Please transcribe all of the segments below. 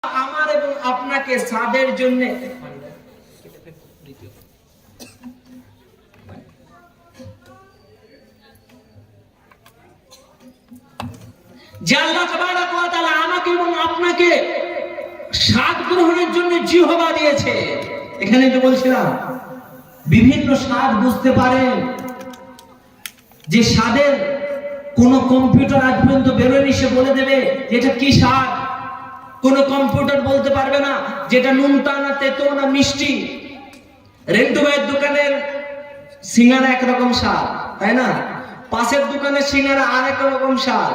আমার এবং আপনাকে সাদের জন্য যে আল্লাহ তাবারক ওয়া তাআলা আমাকে এবং আপনাকে স্বাদ গ্রহণের জন্য জিহ্বা দিয়েছে। এখানে তো বলছিলাম বিভিন্ন স্বাদ বুঝতে পারেন, যে স্বাদের কোন কম্পিউটার আজ পর্যন্ত বেরোয়নি সে বলে দেবে এটা কি স্বাদ। কোন কম্পিউটার বলতে পারবে না যেটা নুনটা না তেতো না মিষ্টি। রেন্টু ভাইয়ের দোকানের সিঙ্গারা একরকম স্বাদ, তাই না? পাশের দোকানের সিঙ্গারা আরেক রকম স্বাদ,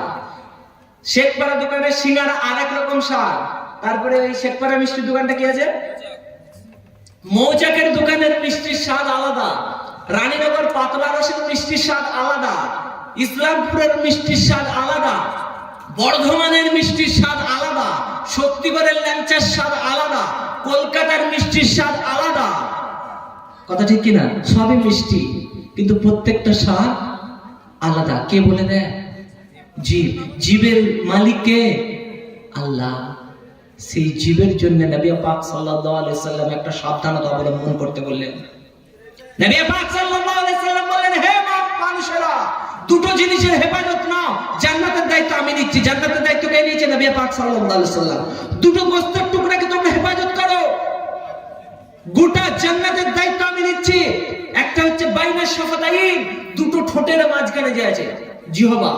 শেখপাড়া দোকানের সিঙ্গারা আরেক রকম স্বাদ। তারপরে ওই শেখপাড়া মিষ্টির দোকানটা কি আছে, মৌচাকের দোকানের মিষ্টির স্বাদ আলাদা, রানীনগর পাতলা রসের মিষ্টির স্বাদ আলাদা, ইসলামপুরের মিষ্টির স্বাদ আলাদা, বর্ধমানের মিষ্টির স্বাদ আলাদা, শক্তিগড়ের ল্যাংচার স্বাদ আলাদা, কলকাতার মিষ্টির স্বাদ আলাদা। কথা ঠিক কিনা? সবই মিষ্টি, কিন্তু প্রত্যেকটা স্বাদ আলাদা। কে বলে দেয়? জীব। জীবের মালিক কে? আল্লাহ। সেই জীবের জন্য নবী পাক সাল্লাল্লাহু আলাইহি সাল্লাম একটা সাবধানতা অবলম্বন করতে বললেন। নবী পাক সাল্লাল্লাহু আলাইহি সাল্লাম বললেন, হে মানুষেরা, দুটো জিনিসের হেফাজত নাও, জান্নাতের দায়িত্ব আমি নিচ্ছি। জান্নাতের দায়িত্ব কে নিয়েছে? নবী পাক সাল্লাল্লাহু আলাইহি সাল্লাম। দুটো গোস্তের টুকরাকে তোমরা হেফাজত করো, গোটা জান্নাতের দায়িত্ব আমি নিচ্ছি। একটা হচ্ছে বাইনা শাফাতাইন, দুটো ঠোঁটের মাঝখানে যে আছে জিহ্বা,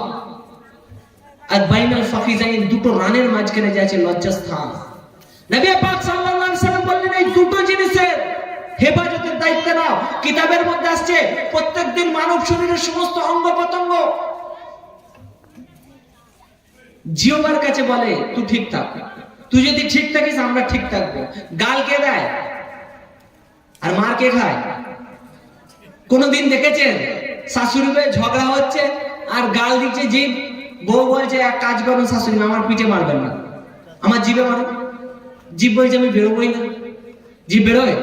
আর বাইনাল ফাখিজাইন, দুটো রানের মাঝখানে যে আছে লজ্জাস্থান। নবী পাক সাল্লাল্লাহু আলাইহি সাল্লাম বললেন এই দুটো জিনিসের হেফাজতের দায়িত্ব নাও। কিতাবের মধ্যে আসছে প্রত্যেকদিন মানব শরীরের সমস্ত অঙ্গ প্রত্যঙ্গ জিহ্বার কাছে বলে তুই ঠিক থাক, তুই যদি ঠিক থাকিস আমরা ঠিক থাকবো। গাল কে দেয় আর মার কে খায়? কোনদিন দেখেছেন শাশুড়ি বউ ঝগড়া হচ্ছে আর গাল দিচ্ছে জিভ? বউ বলছে এক কাজ করুন শাশুড়ি, আমার পিঠে মারবেন না, আমার জিভে মারো। জিভ বলছে আমি বেরোবই না। জিভ বেরোয়?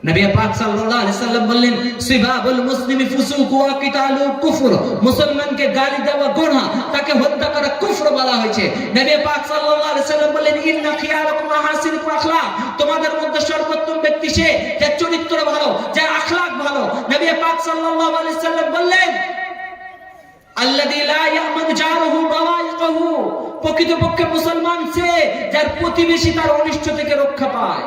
নবী পাক সাল্লাল্লাহু আলাইহি সাল্লাম বললেন সিবাবুল মুসলিমি ফুসুক ওয়া কিতালু কুফর, মুসলমানকে গালি দেওয়া গুনাহ, তাকে হত্যা করা কুফর বলা হয়েছে। নবী পাক সাল্লাল্লাহু আলাইহি সাল্লাম বললেন ইন্না খিয়ারাকুম আহসিনুকুম আখলাক, তোমাদের মধ্যে সর্বোত্তম ব্যক্তি সে যার চরিত্র ভালো, যার আখলাক ভালো। নবী পাক সাল্লাল্লাহু আলাইহি সাল্লাম বললেন আল্লাযী লা ইয়ামানু জারুহু বাওয়াইকাহু, প্রকৃতপক্ষে মুসলমান সে যার প্রতিবেশী তার অনিষ্ট থেকে রক্ষা পায়।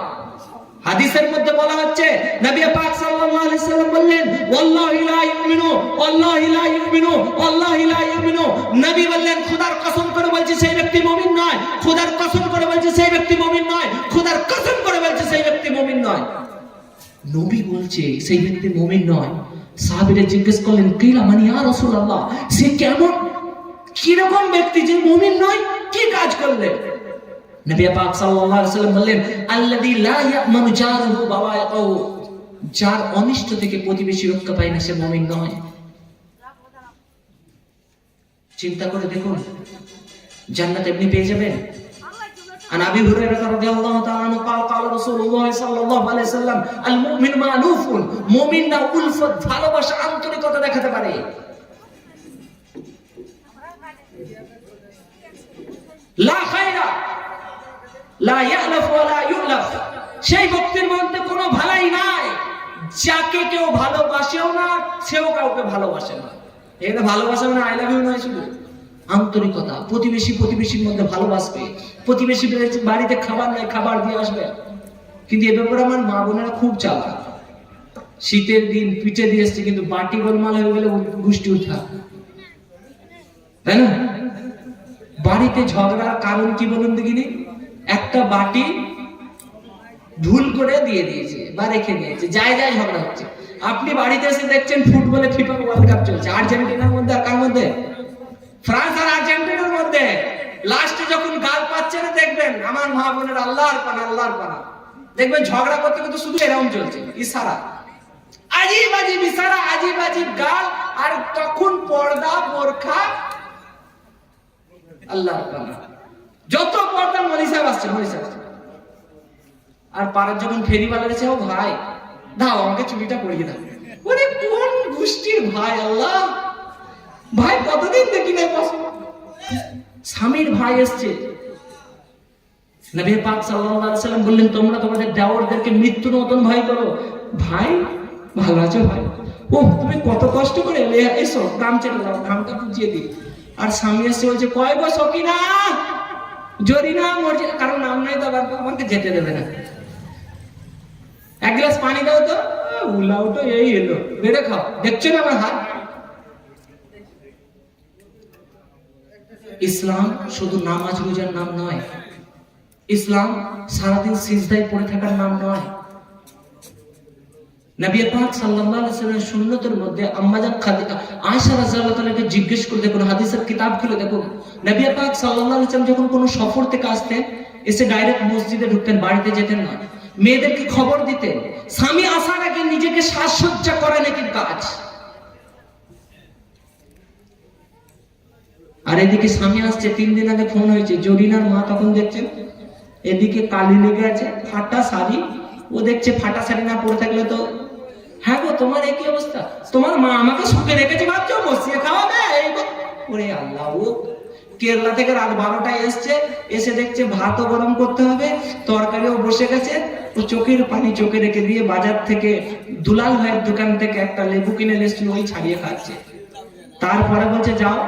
হাদিসের মধ্যে বলা হচ্ছে নবী পাক সাল্লাল্লাহু আলাইহি সাল্লাম বললেন ওয়াল্লাহি লা ইউমিনু, ওয়াল্লাহি লা ইউমিনু, ওয়াল্লাহি লা ইউমিনু। নবী বললেন খোদার কসম করে বলছি সেই ব্যক্তি মুমিন নয়, খোদার কসম করে বলছি সেই ব্যক্তি মুমিন নয়, খোদার কসম করে বলছি সেই ব্যক্তি মুমিন নয়। নবী বলছে সেই ব্যক্তি মুমিন নয়। সাহাবীরা জিজ্ঞেস করলেন কিলা মানে ইয়া রাসূলুল্লাহ, সে কেমন কি রকম ব্যক্তি যে মুমিন নয়, কি কাজ করলেন? নবী পাক সাল্লাল্লাহু আলাইহি ওয়াসাল্লাম বললেন আল্লাযী লা ইয়ামানু জারুহু বাওয়াইকাহু, যার অনিষ্ট থেকে প্রতিবেশী রক্ষা পায় না সে মুমিন নয়। চিন্তা করে দেখুন, জান্নাত এমনি পেয়ে যাবেন। عن ابي هريره رضي الله تعالى عنه قال قال رسول الله صلى الله عليه وسلم المؤمن مألوف, মুমিন না উলফত, ভালোবাসা, আন্তরিকতা দেখাতে পারে। লা খায়রা লা ইয়ালাফ ওয়া লা ইউলাফ, সেই ব্যক্তির মধ্যে কোনো ভালাই নাই যাকে কেউ ভালোবাসেও না সেও কাউকে ভালোবাসে না। এটা ভালোবাসা মানে আই লাভ ইউ নয়, শুধু আন্তরিকতা। প্রতিবেশী প্রতিবেশীর মধ্যে ভালোবাসবে, প্রতিবেশী বাড়িতে খাবার নাই খাবার দিয়ে আসবে। কিন্তু এ ব্যাপারে আমার মা বোনেরা খুব চালাক। শীতের দিন পিঠে দিয়ে এসছে, কিন্তু বাটি গোলমাল হয়ে গেলে গুষ্টি উঠা, তাই না? বাড়িতে ঝগড়ার কারণ কি বলুন দেখিনি? একটা বাটি ভুল করে দিয়ে দিয়েছে বা রেখে দিয়েছে, যাই যাই ঝগড়া হচ্ছে। আপনি বাড়িতে এসে দেখছেন ফুটবলে ফিফা ওয়ার্ল্ড কাপ চলছে, আর্জেন্টিনার মধ্যে আর কার মধ্যে? ফ্রান্স আর আর্জেন্টিনার মধ্যে। লাস্টে যখন গাল পাচ্ছে না দেখবেন আমার মা বোনের আল্লাহর পানা, আল্লাহর পানা, দেখবেন ঝগড়া করতে করতে শুধু এরকম চলছে, ইশারা, আজীব আজীব ইশারা, আজীব আজীব গাল, আর তখন পর্দা বোরখা, আল্লাহর পানা। যত পর্দা মলি সাহেব আসছে, মলি সাহেব আসছে। আর পাড়ার যখন ফেরিওয়ালা এসে, ও ভাই দাও আমাকে চুরিটা পরিয়ে দাও। ওরে কোন গোষ্ঠীর ভাই, আল্লাহ ভাই কতদিন দেখি না। স্বামীর ভাই এসছে, নবী পাক সাল্লাল্লাহু আলাইহি সাল্লাম বললেন, তোমরা তোমাদের দেওরদেরকে মৃত্যুর মতন ভয় করো। ভাই ভালো আছো ভাই? ও তুমি কত কষ্ট করে এলে, এসো দাম চেটে দাও, দামটা বুঝিয়ে দিই। আর স্বামী এসে বলছে, কয় গো সকিনা, জরিনা মরছে, কারণ নাম নাই তো আবার আমাকে যেতে দেবে না। এক গ্লাস পানি দাও তো, উলাও তো এই এলো, বেড়ে খাও, দেখছো না আমার হাত। ইসলাম শুধু নামাজ রোজার নাম নয়, ইসলাম সারাদিন সিজদায় পড়ে থাকার নাম নয়। নবী পাক সাল্লাল্লাহু আলাইহি ওয়াসাল্লামের সুন্নতের মধ্যে আম্মাজান আয়েশা রাদিয়াল্লাহু তাআলাকে জিজ্ঞেস করে দেখুন, হাদিসের কিতাব খুলে দেখুন, নবী পাক সাল্লাল্লাহু আলাইহি ওয়াসাল্লাম যখন কোনো সফর থেকে আসতেন, এসে ডাইরেক্ট মসজিদে ঢুকতেন, বাড়িতে যেতেন না। মেয়েদেরকে খবর দিতেন, স্বামী আসার আগে নিজেকে সাজসজ্জা করা নাকি কাজ। আর এদিকে স্বামী আসছে, 3 দিন আগে ফোন হয়েছে, জরিনার মা তখন দেখছেন এদিকে কালি লেগে আছে, ফাটা শাড়ি, ও দেখছে ফাটা শাড়ি না পরে থাকলে তো, হ্যাঁ গো তোমার একই অবস্থা, তোমার মা আমাকে শুকে রেখেছে ভাবছো, বসিয়ে খাওয়াবে। ওরে আল্লাহ, ও কেরালা থেকে রাত 12টায় এসছে, এসে দেখছে ভাতও গরম করতে হবে, তরকারিও বসে গেছে, ও চোখের পানি চোখে রেখে দিয়ে বাজার থেকে দুলাল ভাইয়ের দোকান থেকে একটা লেবু কিনে এসেছিল, ওই ছাড়িয়ে খাচ্ছে। তারপরে বলছে যাও,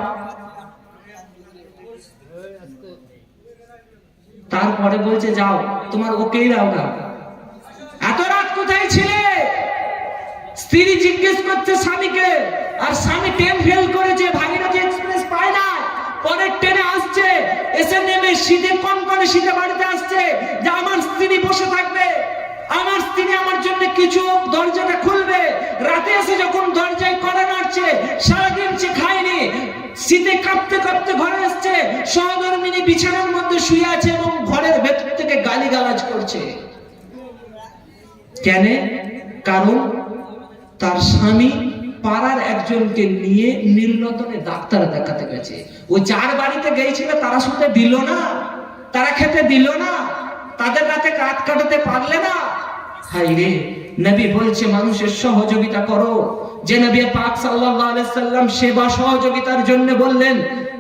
তারপরে বলছে যাও তোমার ওকেই দাও না। এত রাত কোথায় ছিলে? স্ত্রী জিজ্ঞেস করছে স্বামীকে, আর স্বামী ট্রেন ফেল করেছে, ভাগীরথী এক্সপ্রেস পায় না, পরের ট্রেনে আসছে, এসে নেমে শীতে কনকনে শীতে বাড়িতে আসছে, যে আমার স্ত্রী বসে থাকবে, আমার স্ত্রী আমার জন্য কিছু দরজাটা খুলবে। রাতে এসে যখন দরজায় কড়া নাড়ছে, সারাদিন সে খায়নি, শীতে কাঁপতে কাঁপতে ঘরে আসছে, সহধর্মিনী বিছানার মধ্যে শুয়ে আছে এবং ঘরের ভেতর থেকে গালিগালাজ করছে। কেন? কারণ তার স্বামী পাড়ার একজনকে নিয়ে নীলরতনে ডাক্তার দেখাতে গেছে। ওই যার বাড়িতে গিয়েছিল তারা শুনতে দিল না, তারা খেতে দিল না, তাদের রাতে রাত কাটাতে পারলে না। হাই রে, নবী বলছে মানুষের সহযোগিতা করো। যে নবী পাক সাল্লাল্লাহু আলাইহি সাল্লাম সেবা সহযোগিতার জন্য বললেন,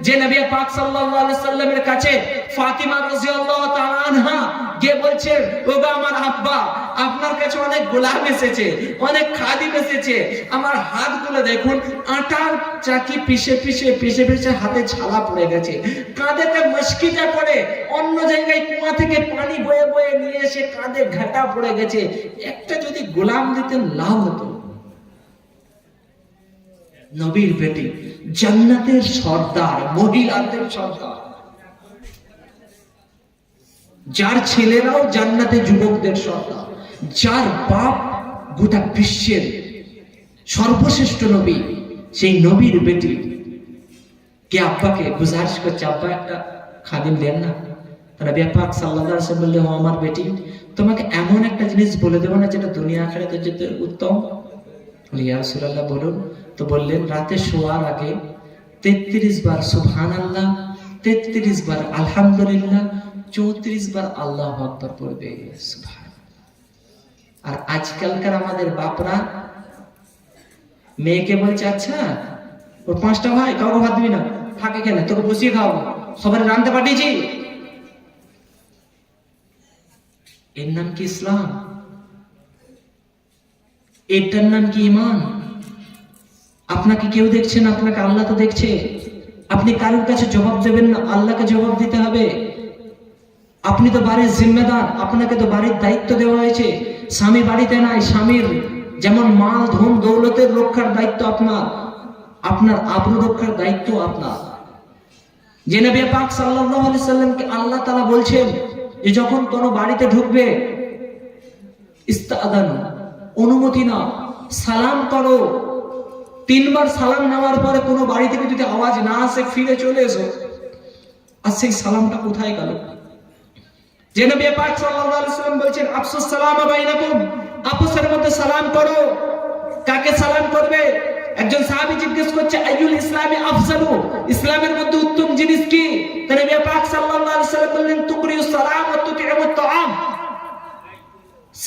যে নবী পাক সাল্লাল্লাহু আলাইহি সাল্লামের কাছে ফাতিমা রাদিয়াল্লাহু তাআলা আনহা গিয়ে বলছে, ওগো আমার আব্বা, আপনার কাছে অনেক গোলাম এসেছে, অনেক খাদিম এসেছে, আমার হাতগুলো দেখুন, আটার চাকি পিষে পিষে পিষে পিষে হাতে ছালা পড়ে গেছে, কাঁধেতে মশকিটা পড়ে, অন্য জায়গায় কুয়া থেকে পানি বয়ে বয়ে নিয়ে এসে কাঁধে ঘাটা পড়ে গেছে, একটা যদি গোলাম দিতেন লাভ হতো। নবীর বেটি, জান্নাতের সর্দার, মহিলাদের সর্দার, যার ছেলেরাও জান্নাতে যুবকদের সর্দার, যার বাপ গোটা বিশ্বের সর্বশ্রেষ্ঠ নবী, সেই নবীর বেটি কে আব্বাকে গুজারিশ করছে, আব্বা একটা খাদিম দেন না। নবী পাক সাল্লাল্লাহু আলাইহি ওয়াসাল্লাম বললেন, ও আমার বেটি, তোমাকে এমন একটা জিনিস বলে দেবো না যেটা দুনিয়া আখিরাতে যেতে উত্তম। ইয়া রাসূলুল্লাহ বলুন। তো বললেন, রাতে শোয়ার আগে 33 বার সুবহানাল্লাহ, 33 বার আলহামদুলিল্লাহ, 34 বার আল্লাহু আকবার পড়বে। সুবহানাল্লাহ। আর আজকালকার আমাদের বাপরা মেয়েকে বলছে, আচ্ছা ওর 5টা ভাই, কাউকে ভাত দিবি না, থাকে কেন, তোকে বসিয়ে খাওয়াবো, সবাই রাঁধতে পাঠিয়েছি। এর নাম কি ইসলাম? এটার নাম কি ঈমান? আপনাকে কেউ দেখছে না, আপনাকে আল্লাহ তো দেখছে। আপনি কারোর কাছে জবাব দেবেন না, আল্লাহকে জবাব দিতে হবে। আপনি তো বাড়ির জিম্মেদার, আপনাকে তো বাড়ির দায়িত্ব দেওয়া হয়েছে। স্বামী বাড়িতে নাই, স্বামীর যেমন মাল ধন দৌলতের রক্ষার দায়িত্ব আপনার, আপনার আবরু রক্ষার দায়িত্ব আপনার। যে নবী পাক সাল্লাল্লাহু আলাইহি সাল্লামকে আল্লাহ তাআলা বলছেন যে যখন কোনো বাড়িতে ঢুকবে, ইস্তাআযান, অনুমতি নাও, সালাম করো। 3 বার সালাম নেওয়ার পরে কোনো বাড়ি থেকে যদি আওয়াজ না আসে, ফিরে চলে এসো। আর সেই সালামটা কোথায় গেল? যে নবী পাক সাল্লাল্লাহু আলাইহি সাল্লাম বলছেন, আফসুস সালাম বাইনাকুম, আপসের মধ্যে সালাম করো। কাকে সালাম করবে? একজন সাহাবী জিজ্ঞেস করছে, আইয়ুল ইসলামি আফজালু, ইসলামের মধ্যে উত্তম জিনিস কি? নবী পাক সাল্লাল্লাহু আলাইহি সাল্লাম বললেন, তুকরিউস সালাম ওয়া তুতিমুত তাআম,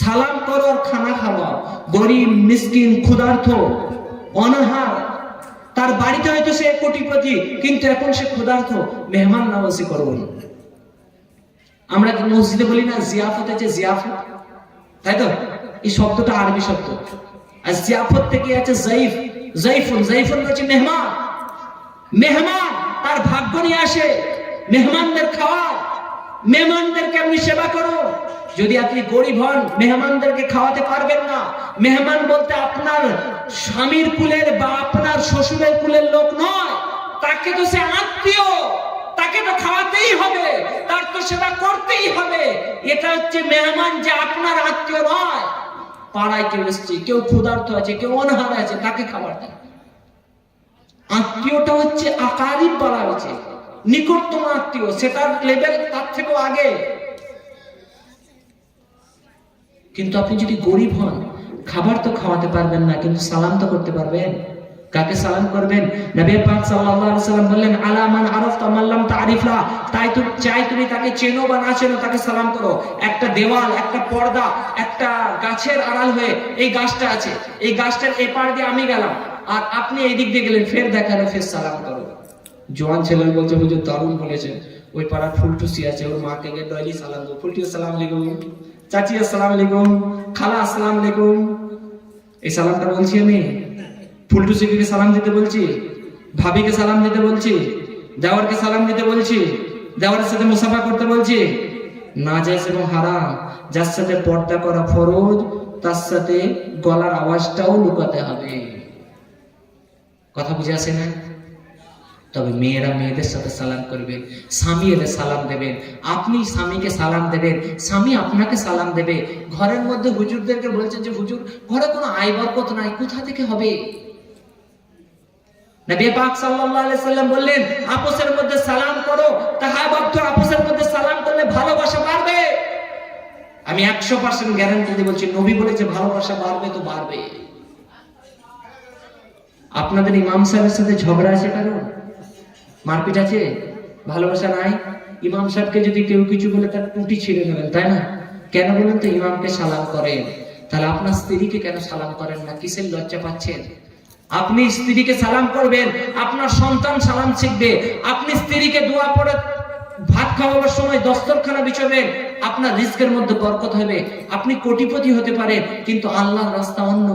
সালাম করো আর খানা খাওয়াও। গরিব, মিসকিন, ক্ষুধার্ত, অনাহার, তার বাড়িতে হয়তো সে কোটিপতি, কিন্তু এখন সে ক্ষুধার্ত, মেহমান নওয়াজি করুন। আমরা মসজিদে বলি না জিয়াফত আছে, জিয়াফত, তাই তো? এই শব্দটা আরবি শব্দ। আর জিয়াফত থেকে আছে জাইফ, জাইফুন, জাইফুন হচ্ছে মেহমান। মেহমান তার ভাগ্য নিয়ে আসে, মেহমানদের খাওয়ায়, মেহমানদেরকে আপনি সেবা করো। যদি আপনি গরিব হন, মেহমানদেরকে খাওয়াতে পারবেন না। মেহমান বলতে আপনার স্বামীর কুলের বা আপনার শ্বশুরের কুলের লোক নয়, তাকে তো সে আত্মীয়, তাকে তো খাওয়াতেই হবে, তার তো সেবা করতেই হবে। এটা হচ্ছে মেহমান, যে আপনার আত্মীয় নয়। পাড়ায় কেউ এসছে, কেউ ক্ষুধার্ত আছে, কেউ অনাহারে আছে, তাকে খাবার দেন। আত্মীয়টা হচ্ছে আকারিব বলা হয়েছে, নিকটতম আত্মীয়, সেটার লেভেল তার থেকেও আগে। কিন্তু আপনি যদি গরিব হন, খাবার তো খাওয়াতে পারবেন না, কিন্তু সালাম তো করতে পারবেন। কাকে সালাম করবেন? নবী পাক সাল্লাল্লাহু আলাইহি সাল্লাম বললেন, আলা মান আরাফতা মান লাম তারিফলা। তাই তো চাই তুমি তাকে চেনো বা না চেনো, তাকে সালাম করো। একটা দেওয়াল, একটা পর্দা, একটা গাছের আড়াল হয়ে এই গাছটা আছে, এই গাছটার এপার দিয়ে আমি গেলাম, আর আপনি এই দিক দিয়ে গেলেন, ফের দেখালো, ফের সালাম করো। জওয়ান ছেলে বলছে, হুজুর দারুণ বলেছেন। ওই পাড়ার ফুলটুসি আছে, ওর মাকে গিয়ে ডয়লি সালাম দাও। ফুলটুসি আসসালামু আলাইকুম, চাচি আসসালামু আলাইকুম, খালা আসসালামু আলাইকুম। এই সালামটা বলছি আমি। ফুলটুসিকে সালাম দিতে বলছি, ভাবিকে সালাম দিতে বলছি, দেওয়ারকে সালাম দিতে বলছি, দেওয়ারের সাথে মুসাফা করতে বলছি। নাজায়েজ এবং হারাম। যার সাথে পর্দা করা ফরজ, তার সাথে গলার আওয়াজটাও লুকাতে হবে। কথা বুঝে আসে না? তবে মেয়েরা মেয়েদের সাথে সালাম করবেন, স্বামী এদের সালাম দেবেন, আপনি স্বামীকে সালাম দেবেন, স্বামী আপনাকে সালাম দেবে। ঘরের মধ্যে হুজুরদেরকে বলছেন যে হুজুর ঘরে কোনো আয় বরকত নাই, কোথা থেকে হবে? নবী পাক সাল্লাল্লাহু আলাইহি সাল্লাম বললেন, আপসের মধ্যে সালাম করো, তাহাবাত, আপসের মধ্যে সালাম করলে ভালোবাসা বাড়বে। আমি 100% গ্যারান্টি দিয়ে বলছি, নবী বলেছে ভালোবাসা বাড়বে তো বাড়বে। আপনাদের ইমাম সাহেবের সাথে ঝগড়া আছে, কারণ মারপিট আছে, ভালোবাসা নাই। ইমাম সাহেবকে যদি কেউ কিছু বলে তার টুটি ছিঁড়ে নেবেন, তাই না? কেন বলেন তো? ইমামকে সালাম করেন। তাহলে আপনার স্ত্রীকে কেন সালাম করেন না? কিসের লজ্জা পাচ্ছেন? আপনি স্ত্রীকে সালাম করবেন, আপনার সন্তান সালাম শিখবে। আপনি স্ত্রীকে দোয়া পড়ে ভাত খাওয়াবার সময় দস্তরখানা বিছাবেন, আপনার রিজকের মধ্যে বরকত হবে। আপনি কোটিপতি হতে পারেন, কিন্তু আল্লাহর রাস্তা অন্য।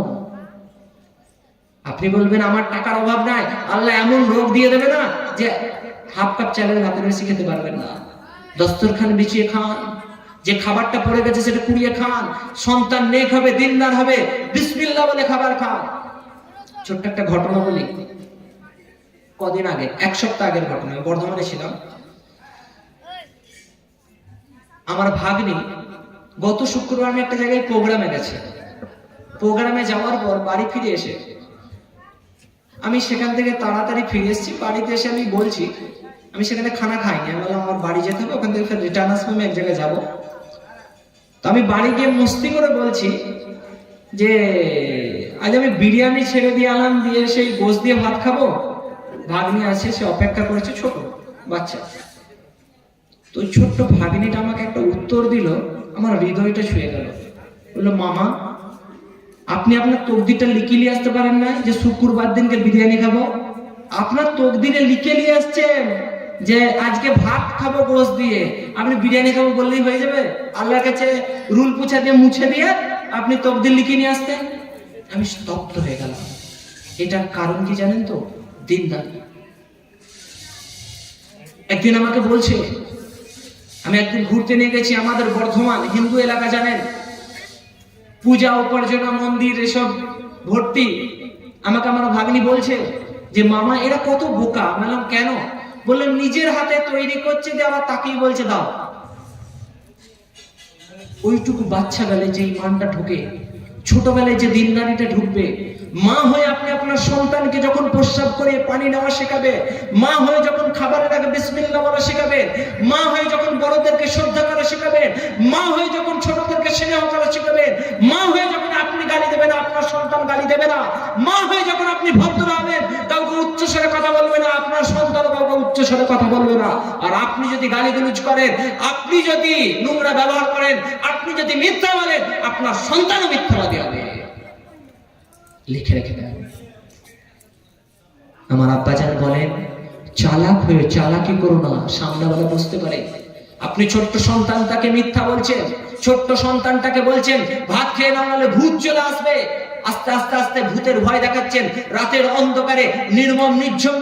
আপনি বলবেন আমার টাকার অভাব নাই, আল্লাহ এমন রোগ দিয়ে দেবে না যে হাফ কাপ চালের ভাতের বেশি খেতে পারবেন না। দস্তরখান বিছিয়ে খান, যে খাবারটা পড়ে গেছে সেটা কুড়িয়ে খান। সন্তান নেক হবে, দিনদার হবে, বিসমিল্লাহ বলে খাবার খান। ছোট্ট একটা ঘটনা বলি। কদিন আগে, 1 সপ্তাহ আগের ঘটনা, বর্ধমানে ছিলাম। আমার ভাগ্নি গত শুক্রবার আমি একটা জায়গায় প্রোগ্রামে গেছে। প্রোগ্রামে যাওয়ার পর বাড়ি ফিরে এসে আমি সেখান থেকে তাড়াতাড়ি ফিরে এসেছি। বাড়িতে এসে আমি বলছি, আমি সেখানে খানা খাইনি, আমি বললাম আমার বাড়ি যেতে হবে, ওখান থেকে ফের রিটার্ন আসবো, আমি এক জায়গায় যাবো। তো আমি বাড়ি গিয়ে মস্তি করে বলছি যে আজ আমি বিরিয়ানি ছেড়ে দিয়ে আলাম, দিয়ে সেই গোশ দিয়ে ভাত খাবো। ভাগ্নি আছে, সে অপেক্ষা করেছে, ছোট বাচ্চা। তো ওই ছোট্ট ভাগ্নিটা আমাকে একটা উত্তর দিল, আমার হৃদয়টা ছুঁয়ে গেল। বললো, মামা আপনি আপনার তকদিরটা লিখে নিয়ে আসতে পারেন না যে শুক্রবার দিনকে বিরিয়ানি খাবো? আপনার তকদিরে লিখে নিয়ে আসছেন যে আজকে ভাত খাবো গোশ দিয়ে, আপনি বিরিয়ানি খাবো বললেই হয়ে যাবে? আল্লাহর কাছে রুল পুছা দিয়ে মুছে দিয়ে আপনি তকদির লিখে নিয়ে আসতেন। আমি স্তব্ধ হয়ে গেলাম। এটার কারণ কি জানেন তো? দিনদারি। একদিন আমাকে বলছে, আমি একদিন ঘুরতে নিয়ে গেছি আমাদের বর্ধমান হিন্দু এলাকা, জানেন, পূজা উপার্জনা মন্দির এসব ভর্তি। আমাকে আমার ভাগ্নি বলছে যে মামা এরা কত বোকা। বললাম কেন? বললেন নিজের হাতে তৈরি করছে, যে আবার তাকেই বলছে দাও। ওইটুকু বাচ্চা বেলায় যে ইমানটা ঢুকে, ছোটবেলায় যে দিনদারিটা ঢুকবে, মা হয়ে আপনি আপনার সন্তানকে যখন প্রস্রাব করে পানি নেওয়া শেখাবে, মা হয়ে যখন খাবারের আগে বিসমিল্লাহ বলা শেখাবেন, মা হয়ে যখন বড়দেরকে শ্রদ্ধা করা শেখাবেন, মা হয়ে যখন ছোটদেরকে স্নেহ করা শেখাবেন, মা হয়ে যখন আপনি গালি দেবেন আপনার সন্তান গালি দেবে না, মা হয়ে যখন আপনি ভদ্র হবেন, কাউকে উচ্চস্বরে কথা বলবে না, আপনার সন্তান কাউকে উচ্চস্বরে কথা বলবে না। আর আপনি যদি গালিগালাজ করেন, আপনি যদি নোংরা ব্যবহার করেন, আপনি যদি মিথ্যা বলেন, আপনার সন্তানও মিথ্যাবাদী হবে। লিখে রেখে দেন। আমার আব্বাজান বলেন, চালাক হয়ে চালাকি করো না, সামনেওয়ালা বুঝতে পারে। আপনি ছোট্ট সন্তানটাকে মিথ্যা বলছেন, ছোট্ট সন্তানটাকে বলছেন ভাত খেয়ে না হলে ভূত চলে আসবে, আস্তে আস্তে আস্তে ভূতের ভয় দেখাচ্ছেন। রাতের অন্ধকারে নির্মম নির্ঝম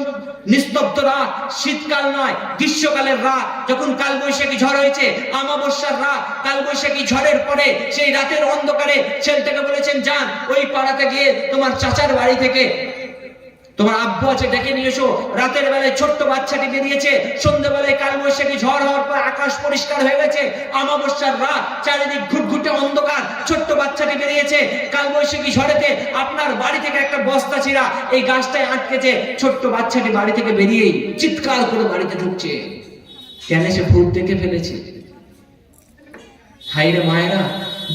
নিস্তব্ধ রাত, শীতকাল নয় গ্রীষ্মকালের রাত, যখন কালবৈশাখী ঝড় হয়েছে, অমাবস্যার রাত, কালবৈশাখী ঝড়ের পরে সেই রাতের অন্ধকারে ছেলেটাকে বলেছেন যান ওই পাড়াতে গিয়ে তোমার চাচার বাড়ি থেকে তোমার আব্বু আছে ডেকে নিয়ে এসো। রাতের বেলায় ছোট্ট বাচ্চাটি বেরিয়েছে, সন্ধ্যাবেলায় কালবৈশাখী ঝড় হওয়ার পর আকাশ পরিষ্কার হয়ে গেছে, অমাবস্যার রাত, চারিদিক ঘুটঘুটে অন্ধকার, ছোট্ট বাচ্চাটি বেরিয়েছে। কালবৈশাখী ঝড়েতে আপনার বাড়ি থেকে একটা বস্তা ছিঁড়া এই গাছটায় আটকেছে, ছোট্ট বাচ্চাটি বাড়ি থেকে বেরিয়েই চিৎকার করে বাড়িতে ঢুকছে, কেন সে ভূত দেখে ফেলেছে। হায়রে মায়েরা,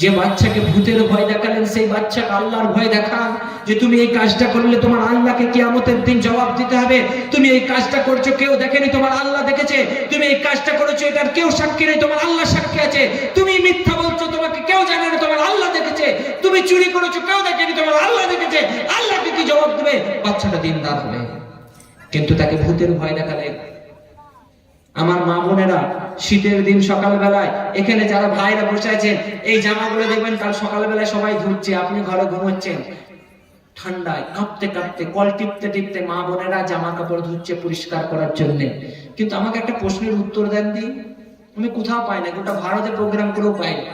যে বাচ্চাকে ভূতের ভয় দেখালেন সেই বাচ্চাকে আল্লাহর ভয় দেখান, যে তুমি এই কাজটা করলে তোমার আল্লাহকে কিয়ামতের দিন জবাব দিতে হবে। তুমি এই কাজটা করছো, কেউ দেখেনি, তোমার আল্লাহ দেখেছে। তুমি এই কাজটা করেছো, এটার কেউ সাক্ষী নেই, তোমার আল্লাহ সাক্ষী আছে। তুমি মিথ্যা বলছো, তোমাকে কেউ জানে না, তোমার আল্লাহ দেখেছে। তুমি চুরি করেছো, কেউ দেখেনি, তোমার আল্লাহ দেখেছে। আল্লাহকে কি জবাব দেবে? বাচ্চাটা দিনদার হবে, কিন্তু তাকে ভূতের ভয় দেখালে। আমার মা বোনেরা, শীতের দিন সকালবেলায় এখানে যারা ভাইরা বসে আছেন, এই জামাগুলো দেখবেন কাল সকালবেলায় সবাই ধুচ্ছে, আপনি ঘরে ঘুমোচ্ছেন, ঠান্ডায় কাঁপতে কাঁপতে, কল টিপতে টিপতে মা বোনেরা জামা কাপড় ধুচ্ছে পরিষ্কার করার জন্য। কিন্তু আমাকে একটা প্রশ্নের উত্তর দেন দি, আমি কোথাও পাই না, গোটা ভারতে প্রোগ্রাম করেও পাই না।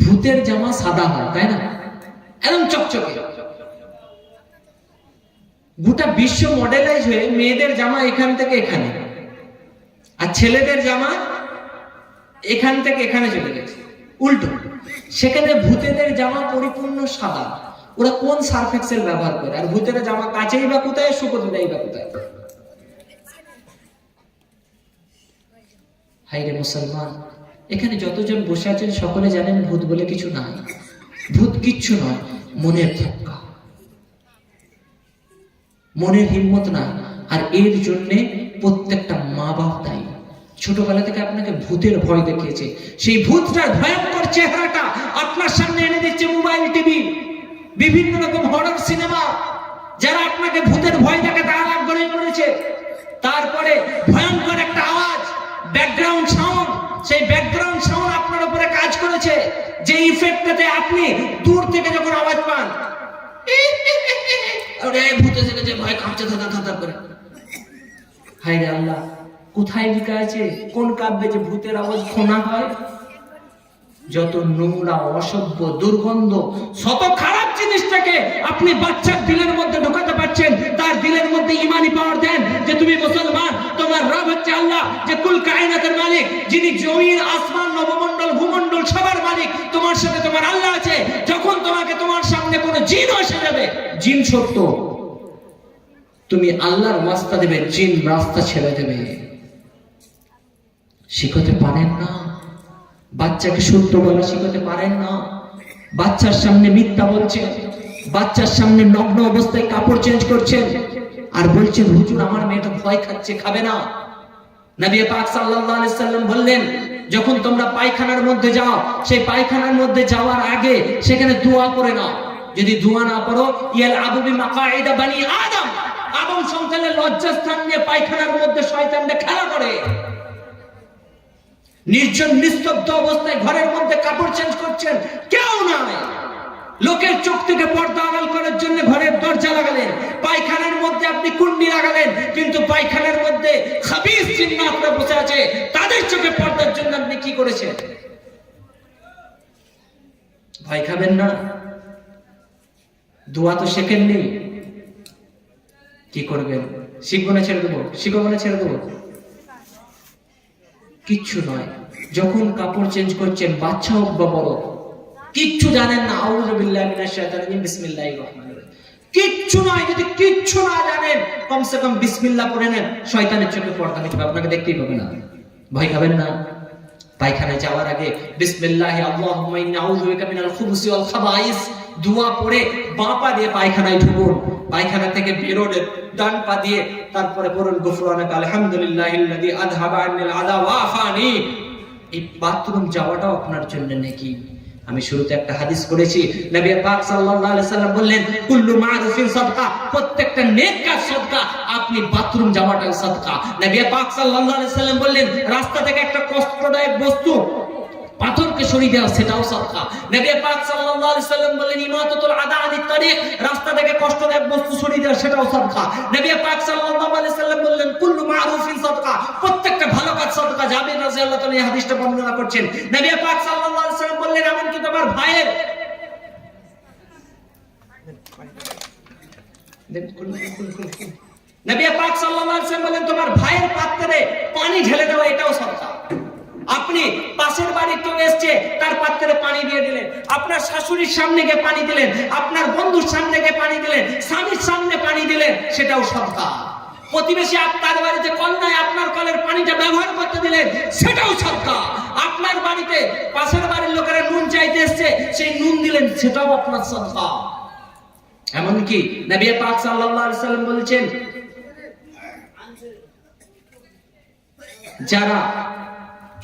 ভূতের জামা সাদা হয়, তাই না? একদম চকচকে। গোটা বিশ্ব মডেলাইজ হয়ে মেয়েদের জামা এখান থেকে এখানে, আর ছেলেদের জামা এখান থেকে এখানে চলে গেছে, উল্টো। সেখানে ভূতেদের জামা পরিপূর্ণ সাদা। ওরা কোন সার্ফ এক্সেল ব্যবহার করে? আর ভূতের জামা কাচেই বা কোথায়, শুকোতে দেয় বা কোথায়? হায়রে মুসলমান, এখানে যতজন বসে আছেন সকলে জানেন ভূত বলে কিছু নাই। ভূত কিচ্ছু নয়, মনের ধাক্কা, মনের হিম্মত না। আর এর জন্য প্রত্যেকটা মা বাপ দায়ী। ছোটবেলা থেকে আপনাকে ভূতের ভয় দেখিয়েছে, সেই ভূতটার ভয়ঙ্কর চেহারাটা আপনার সামনে এনে দিচ্ছে মোবাইল, টিভি, বিভিন্ন রকম হরর সিনেমা, যারা আপনাকে ভূতের ভয় দেখাতে আলাপ করে করেছে। তারপরে ভয়ঙ্কর একটা আওয়াজ, ব্যাকগ্রাউন্ড সাউন্ড, সেই ব্যাকগ্রাউন্ড সাউন্ড আপনার উপরে কাজ করেছে, যে ইফেক্টটাতে আপনি দূর থেকে যখন আওয়াজ পান, ভূত এসে গেছে, ভয় কাঁপছে ধাঁধা ধাঁধা করে। হায়রে আল্লাহ, কোথায় লেখা আছে কোন কাব্যে যে ভূতের আওয়াজ শোনা হয়? যত নোংরা, অসভ্য, দুর্গন্ধ, শত খারাপ জিনিসটাকে আপনি বাচ্চার দিলের মধ্যে ঢোকাতে পারছেন, তার দিলের মধ্যে ইমানি পাওয়ার দেন যে তুমি মুসলমান, তোমার রব হচ্ছে আল্লাহ, যে কুল কায়নাতের মালিক, যিনি জমিন, আসমান, নবমণ্ডল, ভূমণ্ডল সবার মালিক। তোমার সাথে তোমার আল্লাহ আছে। যখন তোমাকে তোমার সামনে কোনো জিন এসে যাবে, জিন সত্য, তুমি আল্লাহর রাস্তা দেবে, জিন রাস্তা ছেড়ে দেবে। শিখাতে পারেন না, বাচ্চাকে সত্য বলা শিখাতে পারেন না। বাচ্চার সামনে মিথ্যা বলছেন, বাচ্চার সামনে নগ্ন অবস্থায় কাপড় চেঞ্জ করছেন, আর বলছেন হুজুর আমার মেয়েটা ভয় খাচ্ছে, খাবে না। নবী পাক সাল্লাল্লাহু আলাইহি সাল্লাম বললেন, যখন তোমরা পায়খানার মধ্যে যাও, সেই পায়খানার মধ্যে যাওয়ার আগে সেখানে দোয়া করে নাও। যদি দোয়া না পড়ো, ইয়াল আবু বিমাকাইদা বানি আদম, আদম সন্তানের লজ্জাস্থান নিয়ে পায়খানার মধ্যে শয়তানরা খেলা করে। নির্জন নিস্তব্ধ অবস্থায় ঘরের মধ্যে কাপড় চেঞ্জ করছেন, কেউ নাই। লোকের চোখ থেকে পর্দা আড়াল করার জন্য ঘরের দরজা লাগালেন, পায়খানার মধ্যে আপনি কুন্ডি লাগালেন, কিন্তু পায়খানার মধ্যে খাবিস জিন্নাতরা বসে আছে, তাদের চোখে পর্দার জন্য আপনি কি করেছেন? ভয় খাবেন না? দোয়া তো শেখেননি, কি করবেন? শিখবো না ছেড়ে দেবো, শিখবো না ছেড়ে দেবো? কিচ্ছু নয়। যখন কাপড় চেঞ্জ করছেন, বাচ্চা হোক বা বড়, কিচ্ছু জানেন না, আউযু বিল্লাহি মিনাশ শাইতানির রাজিম, বিসমিল্লাহির রহমানির রহিম, কিচ্ছু নয়। যদি কিচ্ছু না জানেন, কমসে কম বিসমিল্লাহ পড়ে নেন, শয়তানের চোখে পর্দা মিটবে, আপনাকে দেখতেই পাবে না। ভয় খাবেন না। পায়খানায় যাওয়ার আগে বিসমিল্লাহি আল্লাহুম্মা ইন্নী আউযু বিকা মিনাল খুবুসি ওয়াল খাবাইস দোয়া পড়ে বাঁ পা দিয়ে পায়খানায় ঢুকুন। পায়খানা থেকে বেরোলে ডান পা দিয়ে তারপরে পড়ুন গুফরানাকা আলহামদুলিল্লাহিল্লাযী আযহাবা আন্নিল আযা ওয়া আফানি। এই বাথরুম যাওয়াটাও আপনার জন্য নেকি। আমি শুরুতে একটা হাদিস করেছি, নবী পাক সাল্লাল্লাহু আলাইহি সাল্লাম বললেন কুল্লু মারুফিন সাদকা, প্রত্যেকটা নেক কাজ সাদকা। আপনি বাথরুম যাওয়াটা সাদকা। নবী পাক সাল্লাল্লাহু আলাইহি সাল্লাম বললেন রাস্তা থেকে একটা কষ্টদায়ক বস্তু পাথরকে সরিয়ে দেওয়া সেটাও সাদকা। নবী পাক সাল্লাল্লাহু আলাইহি সাল্লাম বললেন ইমাতাতুল আদা আনিত তারিক, রাস্তা থেকে কষ্টদায়ক বস্তু সরিয়ে দেওয়া সেটাও সাদকা। নবী পাক সাল্লাল্লাহু আলাইহি সাল্লাম বললেন কুল্লু মারুফিন সাদকা, প্রত্যেকটা ভালো কাজ সাদকা। জাবির রাদিয়াল্লাহু তাআলা এই হাদিসটা বর্ণনা করছেন। নবী পাক সাল্লাল্লাহু আলাইহি সাল্লাম বললেন এমনকি তোমার ভাইয়ের নবী পাক সাল্লাল্লাহু আলাইহি সাল্লাম বললেন তোমার ভাইয়ের পাত্রে পানি ঢেলে দেওয়া এটাও সাদকা। আপনি পাশের বাড়ির কেউ এসছে তার পাত্রে পানি দিয়ে দিলেন, আপনার শাশুড়ির সামনে গিয়ে পানি দিলেন, আপনার বন্ধুর সামনে গিয়ে পানি দিলেন, স্বামীর সামনে পানি দিলেন, সেটাও সাদকা। প্রতিবেশী আপনার বাড়িতে কল নাই, আপনার কলের পানিটা ব্যবহার করতে দিলেন, সেটাও সাদকা। আপনার বাড়িতে পাশের বাড়ির লোকেরা নুন চাইতে এসছে, সেই নুন দিলেন, সেটাও আপনার সাদকা। এমনকি নবী পাক সাল্লাল্লাহু আলাইহি সাল্লাম বলেছেন যারা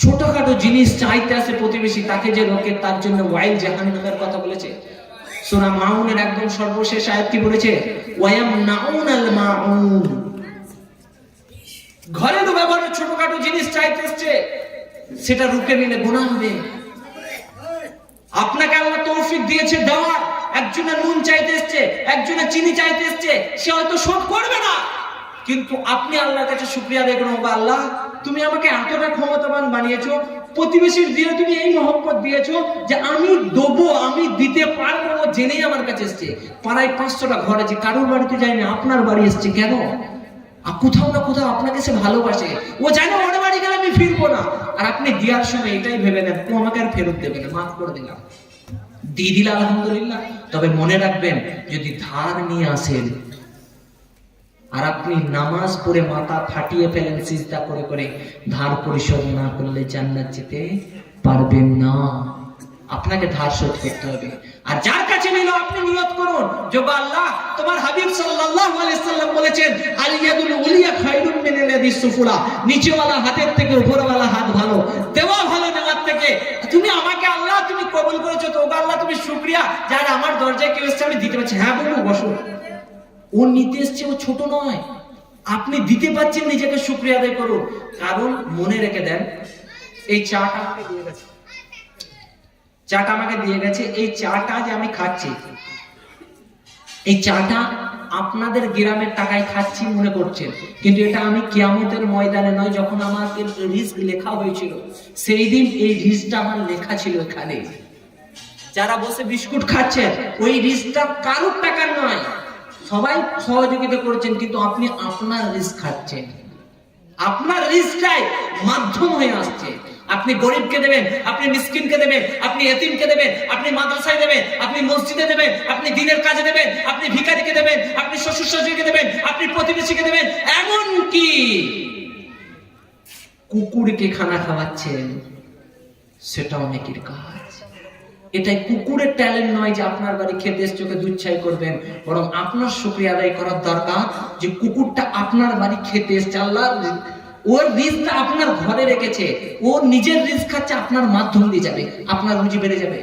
ছোটখাটো জিনিস চাইতে আসে প্রতিবেশী, তাকে যে রোকে তার জন্য ওয়াইল জাহান্নামের কথা বলেছে। সূরা মাউনের একদম সর্বশেষ আয়াতটি বলেছে ওয়ায়ামনাউনাল মাউন, ঘরের ব্যবহারে ছোটখাটো জিনিস চাইতে আসছে, সেটা রুখে নিলে গুনাহ হবে। আপনাকে আল্লাহ তৌফিক দিয়েছে দেওয়ার, একজনের নুন চাইতে আসছে, একজনের চিনি চাইতে আসছে, সে হয়তো শোধ করবে না, কিন্তু আপনি আল্লাহর কাছে শুকরিয়া আদায় করুন, আল্লাহ তুমি আমাকে এতটা ক্ষমতাবান বানিয়েছো, প্রতিবেশীর দিয়ে তুমি এই মহব্বত দিয়েছো যে আমি দেবো, আমি দিতে পারবো, জেনেই আমার কাছে এসছে। পাড়ায় 500টা ঘর আছে, কারোর বাড়িতে যায়নি, আপনার বাড়ি এসছে কেন? কোথাও না কোথাও আপনাকে সে ভালোবাসে, ও জানে ওর বাড়ি গেলে আমি ফিরবো না। আর আপনি দেওয়ার সময় এটাই ভেবে নেন ও আমাকে আর ফেরত দেবে না, মাফ করে দিলাম, দিয়ে দিলে আলহামদুলিল্লাহ। তবে মনে রাখবেন যদি ধার নিয়ে আসেন আর আপনি নামাজ পড়ে মাথা ফাটিয়ে ফেলেন সিজদা করে করে, ধার পরিশোধ না করলে জান্নাত যেতে পারবেন না। আপনাকে ধার শোধ করতে হবে। আর যার কাছে নিল আপনি নিয়ত করুন যে আল্লাহ তোমার হাবিব সাল্লাল্লাহু আলাইহি সাল্লাম বলেছেন আল ইয়াদুল উলিয়া খায়রুম মিনাল ইয়াদিস সুফলা, নিচেওয়ালা হাতের থেকে উপরওয়ালা হাত ভালো, দেওয়া ভালো নেওয়ার থেকে। তুমি আমাকে আল্লাহ তুমি কবুল করেছো, তো আল্লাহ তুমি শুকরিয়া, যার আমার দরজায় কেউ এসেছে আমি দিতে পারছি। হ্যাঁ বলবো বসো, ও নিতে এসছে, ও ছোট নয়, আপনি দিতে পারছেন, নিজেকে শুকরিয়া আদায় করুন। কারণ মনে রেখে দেন এই চাটা আমাকে দিয়ে গেছে, চাটা আমাকে দিয়ে গেছে, এই চাটা যে আমি খাচ্ছি, এই চাটা আপনাদের গ্রামের টাকায় খাচ্ছি মনে করছেন, কিন্তু এটা আমি কিয়ামতের ময়দানে নয়, যখন আমাকে রিস্ক লেখা হয়েছিল সেই দিন এই রিস্কটা আমার লেখা ছিল এখানে। যারা বসে বিস্কুট খাচ্ছেন ওই রিস্কটা কারোর টাকার নয়, সবাই সহযোগিতা করছেন, কিন্তু আপনি আপনার রিস্ক খাচ্ছেন, আপনার রিস্কটাই মাধ্যম হয়ে আসছে। আপনি গরিবকে দেবেন, আপনি মিসকিনকে দেবেন, আপনি এতিমকে দেবেন, আপনি মাদ্রাসায় দেবেন, আপনি মসজিদে দেবেন, আপনি দ্বীনের কাজে দেবেন, আপনি ভিখারিকে দেবেন, আপনি শ্বশুর শাশুড়িকে দেবেন, আপনি প্রতিবেশীকে দেবেন, এমনকি কুকুরকে খানা খাওয়াচ্ছেন, সেটাও নেকির কাজ। এটাই কুকুরের ট্যালেন্ট নয় যে আপনার বাড়ি খেতে এসে চোখে দুধ ছাই করবেন, বরং আপনার শুকরিয়া আদায় করার দরকার যে কুকুরটা আপনার বাড়ি খেতে এসেছে, আল্লাহ ওর রিস্কটা আপনার ঘরে রেখেছে, ও নিজের রিস্ক খাচ্ছে, আপনার মাধ্যম দিয়ে যাবে, আপনার রুজি বেড়ে যাবে।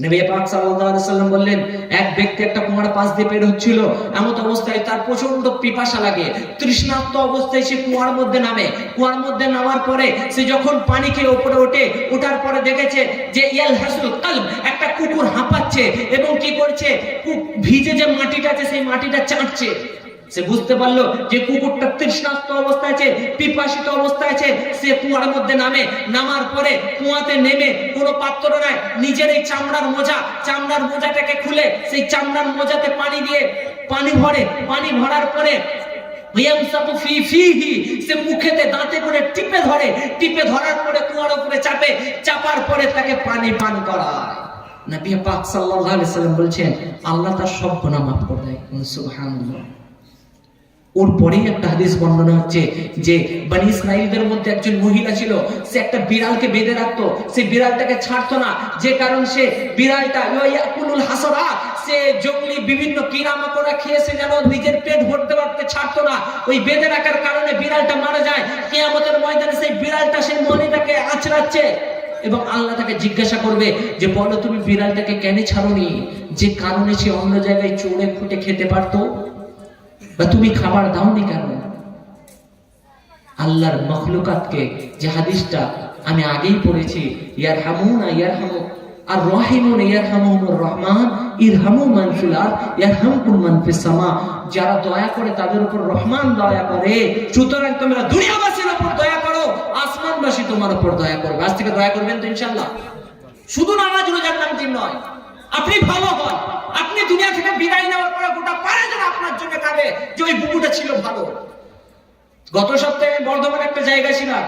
নবী পাক সাল্লাল্লাহু আলাইহি সাল্লাম বললেন এক ব্যক্তি একটা কুয়ার পাশ দিয়ে বের হচ্ছিল, এমন অবস্থায় তার প্রচন্ড পিপাসা লাগে, তৃষ্ণার্ত অবস্থায় সে কুয়ার মধ্যে নামে। কুয়ার মধ্যে নামার পরে সে যখন পানি খেয়ে উপরে ওঠে, ওঠার পরে দেখেছে যে ইয়ালহাসুল কলব, একটা কুকুর হাঁপাচ্ছে এবং কি করছে, ভিজে যে মাটিটা আছে সেই মাটিটা চাটছে। সে বুঝতে পারলো যে কুকুরটা তৃষ্ণার্ত অবস্থায় আছে, পিপাসিত অবস্থায় আছে। সে কুয়ার মধ্যে নামে, নামার পরে কুয়াতে নেমে কোনো পাত্র নাই, নিজের এই চামড়ার মোজাটাকে খুলে সেই চামড়ার মোজাতে পানি দিয়ে পানি ভরে, পানি ভরার পরে সে মুখেতে দাঁতে করে টিপে ধরে, টিপে ধরার পরে কুয়ার উপরে চাপে, চাপার পরে তাকে পানি পান করায়। নবী পাক সাল্লাল্লাহু আলাইহি সাল্লাম বলছেন আল্লাহ তার সব গুনাহ মাফ করে দেয়। সুবহানাল্লাহ। ওর পরেই একটা হাদিস বর্ণনা হচ্ছে যে বনি ইসরাইলদের মধ্যে একজন মহিলা ছিল, সে একটা বিড়ালকে বেঁধে রাখতো, সে বিড়ালটাকে ছাড়তো না, যে কারণ সে বিড়ালটা ইয়াকুলুল হাসারাত, সে জঙ্গলি বিভিন্ন কীড়ামাকড়া খেয়ে সে যেন নিজের পেট ভরতে পারতে ছাড়তো না। ওই বেঁধে রাখার কারণে বিড়ালটা মারা যায়। কিয়ামতের ময়দানে সেই বিড়ালটা সেই মহিলাটাকে আঁচড়াচ্ছে, এবং আল্লাহ তাকে জিজ্ঞাসা করবে যে বলো তুমি বিড়ালটাকে কেন ছাড়োনি, যে কারণে সে অন্য জায়গায় চড়ে ফুটে খেতে পারতো, বা তুমি খাবার দাওনি কেন। আল্লাহর মখলুকাতকে, যে হাদিসটা আমি আগেই পড়েছি, ইয়ারহামুনা ইয়ারহামু আর রাহিমুন ইয়ারহামুহুর রহমান ইরহামু মান ফিল আরদ ইয়ারহামকুম মান ফিস সামা। যারা দয়া করে তাদের উপর রহমান দয়া করে, সুতরাং তোমরা দুনিয়াবাসীর উপর দয়া করো, আসমানবাসী তোমার উপর দয়া করবে। আজ থেকে দয়া করবেন তো ইনশাআল্লাহ। শুধু নামাজ রোজার নাম দিন নয়, আপনি ভালো হন, আপনি দুনিয়া থেকে বিদায় নেওয়ার পরে গোটা পাড়া যেন আপনার জন্য কাঁদে যে ওই বুবুটা ছিল ভালো। গত সপ্তাহে বর্ধমান একটা জায়গা ছিলাম,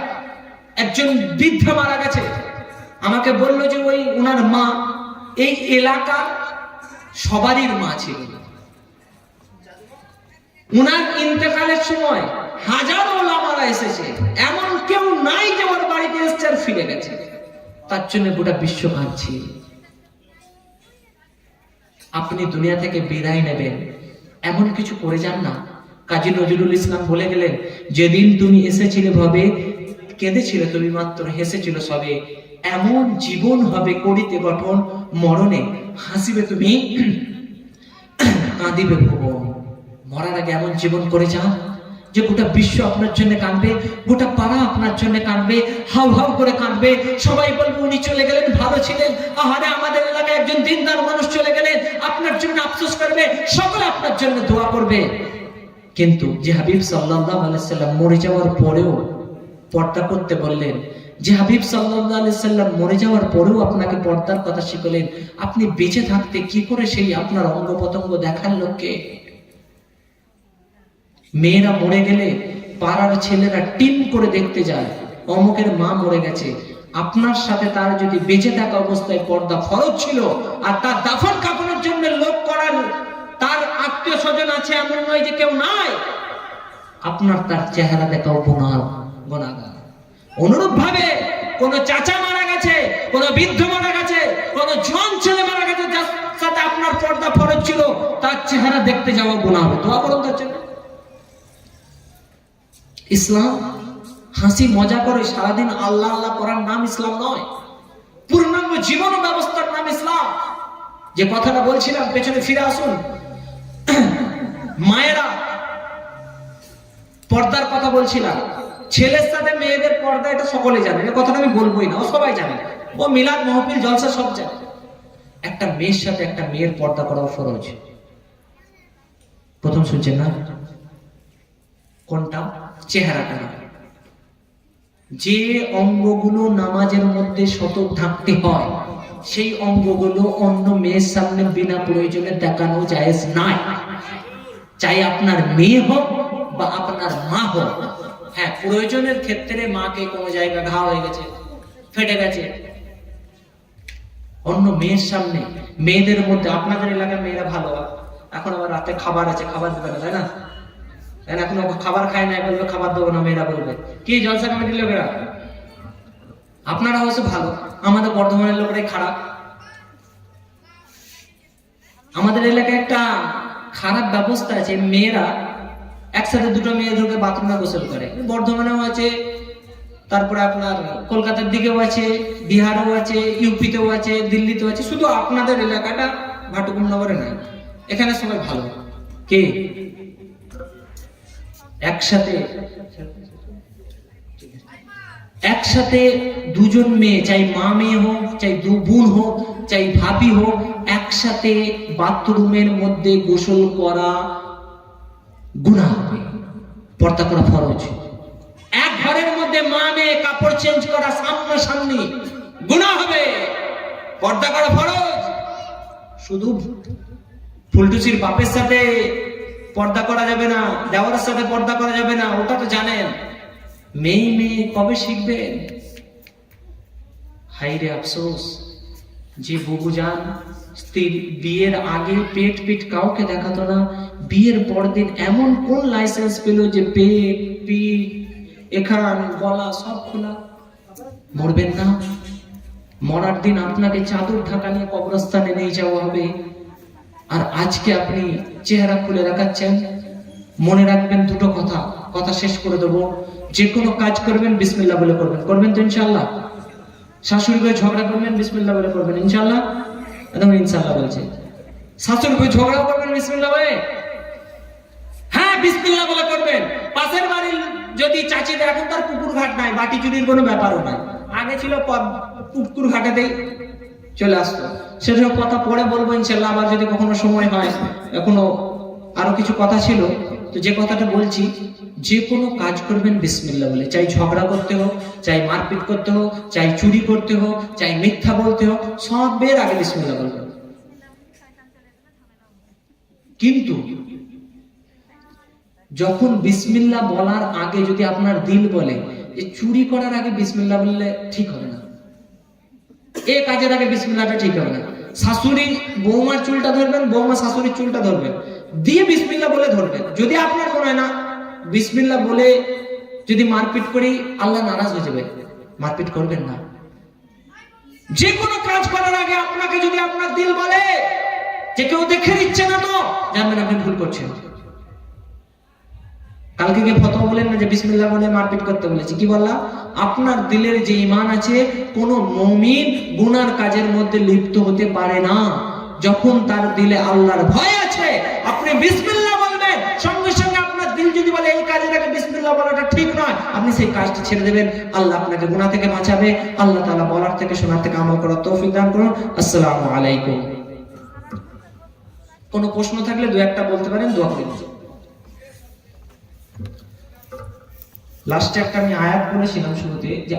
একজন বৃদ্ধা মারা গেছে। আমাকে বললো যে ওই উনার মা এই এলাকা সবারই মা ছিল। উনার ইন্তেকালের সময় হাজারো ওলামারা এসেছে, এমন কেউ নাই যে ওর বাড়িতে এসেছে আর ফিরে গেছে। তার জন্য গোটা বিশ্ব কাঁদছে। আপনি দুনিয়া থেকে বিদায় নেবেন, এমন কিছু করে যান না। কাজী নজরুল ইসলাম বলে গেলেন, যেদিন তুমি এসেছিলে ভাবে কেঁদেছিলে তুমি মাত্র, হেসেছিল সবে, এমন জীবন হবে করিতে গঠন, মরণে হাসিবে তুমি কাঁদিবে ভুবন। মরার আগে এমন জীবন করে যান যে গোটা বিশ্ব আপনার জন্য কাঁদবে, গোটা পাড়া আপনার জন্য কাঁদবে, হাউ হাউ করে কাঁদবে। সবাই বলবে উনি চলে গেলেন, ভালো ছিলেন, আহারে আমাদের এলাকায় একজন দিনদার মানুষ চলে গেলেন, আপনার জন্য আফসোস করবে, সকলে আপনার জন্য দোয়া করবে। কিন্তু যে হাবিব সাল্লাল্লাহু আলাইহি সাল্লাম মরে যাওয়ার পরেও পর্দা করতে বললেন, যে হাবিব সাল্লাল্লাহু আলাইহি সাল্লাম মরে যাওয়ার পরেও আপনাকে পর্দার কথা শিখালেন, আপনি বেঁচে থাকতে কি করে সেই আপনার অঙ্গ প্রত্যঙ্গ দেখার লোককে? মেয়েরা মরে গেলে পাড়ার ছেলেরা টিম করে দেখতে যায়, অমুকের মা মরে গেছে। আপনার সাথে তার যদি বেঁচে থাকা অবস্থায় পর্দা ফরজ ছিল, আর তার দাফন কাফনের জন্য লোক করার তার আত্মীয় স্বজন আছে, এমন নয় যে কেউ নাই, আপনার তার চেহারা দেখাও গুনাহগার। অনুরূপ ভাবে কোন চাচা মারা গেছে, কোন বৃদ্ধ মারা গেছে, কোন জোয়ান ছেলে মারা গেছে, যার সাথে আপনার পর্দা ফরজ ছিল, তার চেহারা দেখতে যাওয়া গুনাহ হবে। দোয়া করুন তার জন্য। ইসলাম হাসি মজা করে সারাদিন আল্লাহ আল্লাহ করার নাম ইসলাম নয়, পূর্ণাঙ্গ জীবন ব্যবস্থার নাম ইসলাম। যে কথাটা বলছিলাম, পেছনে ফিরে আসুন। মায়েরা পর্দার কথা বলছিলাম, ছেলের সাথে মেয়েদের পর্দা, এটা সকলে জানে, এই কথাটা আমি বলবোই না, ও সবাই জানে, ও মিলাদ মাহফিল জলসা সব জানে। একটা মেয়ের সাথে একটা মেয়ের পর্দা করা ফরজ। প্রথম শুনছেন না? কোনটা? চেহারাটা। যে অঙ্গগুলো নামাজের মধ্যে শতক ঢাকতে হয়, সেই অঙ্গগুলো অন্য মেয়ের সামনে বিনা প্রয়োজনে দেখানো জায়েজ নাই। চাই আপনার মেয়ে হোক বা আপনার মা হোক। হ্যাঁ, প্রয়োজনের ক্ষেত্রে মাকে কোনো জায়গা ঘা হয়ে গেছে, ফেটে গেছে, অন্য মেয়ের সামনে, মেয়েদের মধ্যে, আপনাদের এলাকার মেয়েরা ভালো, এখন আবার রাতে খাবার আছে, খাবার দেবে না, তাই না? এখন খাবার খায় না, বলবে খাবার দেবো না, মেয়েরা বলবে কি জলসা কমিটির লোকেরা। আপনারা অবশ্য ভালো, আমাদের বর্ধমানের লোকেরাই খারাপ। আমাদের এলাকায় একটা খারাপ ব্যবস্থা আছে, মেয়েরা একসাথে দুটো মেয়ে ঢুকে বাথরুমে গোসল করে। বর্ধমানেও আছে, তারপরে আপনার কলকাতার দিকেও আছে, বিহারেও আছে, ইউপিতেও আছে, দিল্লিতেও আছে। শুধু আপনাদের এলাকাটা ভাটুকুম নগরে নাই, এখানে সবাই ভালো। কে একসাথে দুজন মেয়ে, চাই মা মেয়ে হোক, চাই দু বোন হোক, চাই ভাবি হোক, একসাথে বাথরুমের মধ্যে গোসল করা গুনাহ হবে, পর্দা করা ফরজ। এক ঘরের মধ্যে মা মেয়ে কাপড় চেঞ্জ করা সামনাসামনি গুনাহ হবে, পর্দা করা ফরজ। শুধু ফুলটুসির বাপের সাথে পর্দা করা যাবে না, দেওয়ারের সাথে পর্দা করা যাবে না, ওটা তো জানেন। মেয়ে কবে শিখবেন? হাইরে আফসোস, যে বুবু যান স্ত্রীর বিয়ের আগে পেট পিট কাউকে দেখাতো না, বিয়ের পর দিন এমন কোন লাইসেন্স পেল যে পেট পিট এখান গলা সব খোলা? মরবেন না, মরার দিন আপনাকে চাদর ঢাকা নিয়ে কবরস্থানে নিয়ে যাওয়া হবে। আর আজকে আপনি চেহারা খুলে রাখাচ্ছেন। মনে রাখবেন দুটো কথা শেষ করে দেবো। যে কোনো কাজ করবেন বিসমিল্লাহ বলে করবেন, করবেন তো ইনশাআল্লাহ? শাশুড়ি ভাই ঝগড়া করবেন বিসমিল্লাহ বলে করবেন ইনশাআল্লাহ। একদম ইনশাআল্লাহ বলছে। শাশুড়ি ভাই ঝগড়া করবেন বিসমিল্লাহ বলে, হ্যাঁ বিসমিল্লাহ বলে করবেন। পাশের বাড়ির যদি চাচিদের, এখন তার পুকুর ঘাট নাই, বাটি চুরির কোনো ব্যাপারও নাই, আগে ছিল পুকুর ঘাটেতেই চলে আসতো। সেসব কথা পরে বলবো ইনশাআল্লাহ, আবার যদি কখনো সময় হয়। এখনো আরো কিছু কথা ছিল, তো যে কথাটা বলছি, যে কোনো কাজ করবেন বিসমিল্লাহ বলে, চাই ঝগড়া করতে হোক, চাই মারপিট করতে হোক, চাই চুরি করতে হোক, চাই মিথ্যা বলতে হোক, সবের আগে বিসমিল্লাহ বলবেন। কিন্তু যখন বিসমিল্লাহ বলার আগে যদি আপনার দিল বলে যে চুরি করার আগে বিসমিল্লাহ বললে ঠিক হবে না, এ কাজের আগে বিসমিল্লাহটা ঠিক হবে না। শাশুড়ি বৌমার চুলটা ধরবেন, বৌমা শাশুড়ির চুলটা ধরবেন, দিয়ে বিসমিল্লাহ বলে ধরবেন। যদি আপনার মনে হয় না বিসমিল্লাহ বলে যদি মারপিট করি আল্লাহ নারাজ হয়ে যাবে, মারপিট করবেন না। যে কোনো কাজ করার আগে আপনাকে যদি আপনার দিল বলে যে কেউ দেখে নিচ্ছে না, তো জানবেন আপনি ভুল করছেন। কালকে গিয়ে ফতোয়া বলেন না যে বিসমিল্লাহ বলে মারপিট করতে বলেছি, কি বললাম? আপনার দিলের যে ঈমান আছে, কোন মুমিন গুনার কাজের মধ্যে লিপ্ত হতে পারে না। যখন তার দিলে আল্লাহর ভয় আছে, আপনি বিসমিল্লাহ বলবেন, সঙ্গে সঙ্গে আপনার দিল যদি বলে এই কাজের আগে বিসমিল্লাহ বলাটা ঠিক নয়, আপনি সেই কাজটি ছেড়ে দেবেন। আল্লাহ আপনাকে গুনাহ থেকে বাঁচাবে। আল্লাহ তাআলা বলার থেকে শোনার থেকে আমল করার তৌফিক দান করুন। আসসালামু আলাইকুম। কোনো প্রশ্ন থাকলে দু একটা বলতে পারেন, দোয়া করুন। লাস্টে একটা আমি আয়াত বলেছিলাম শুরুতে, যে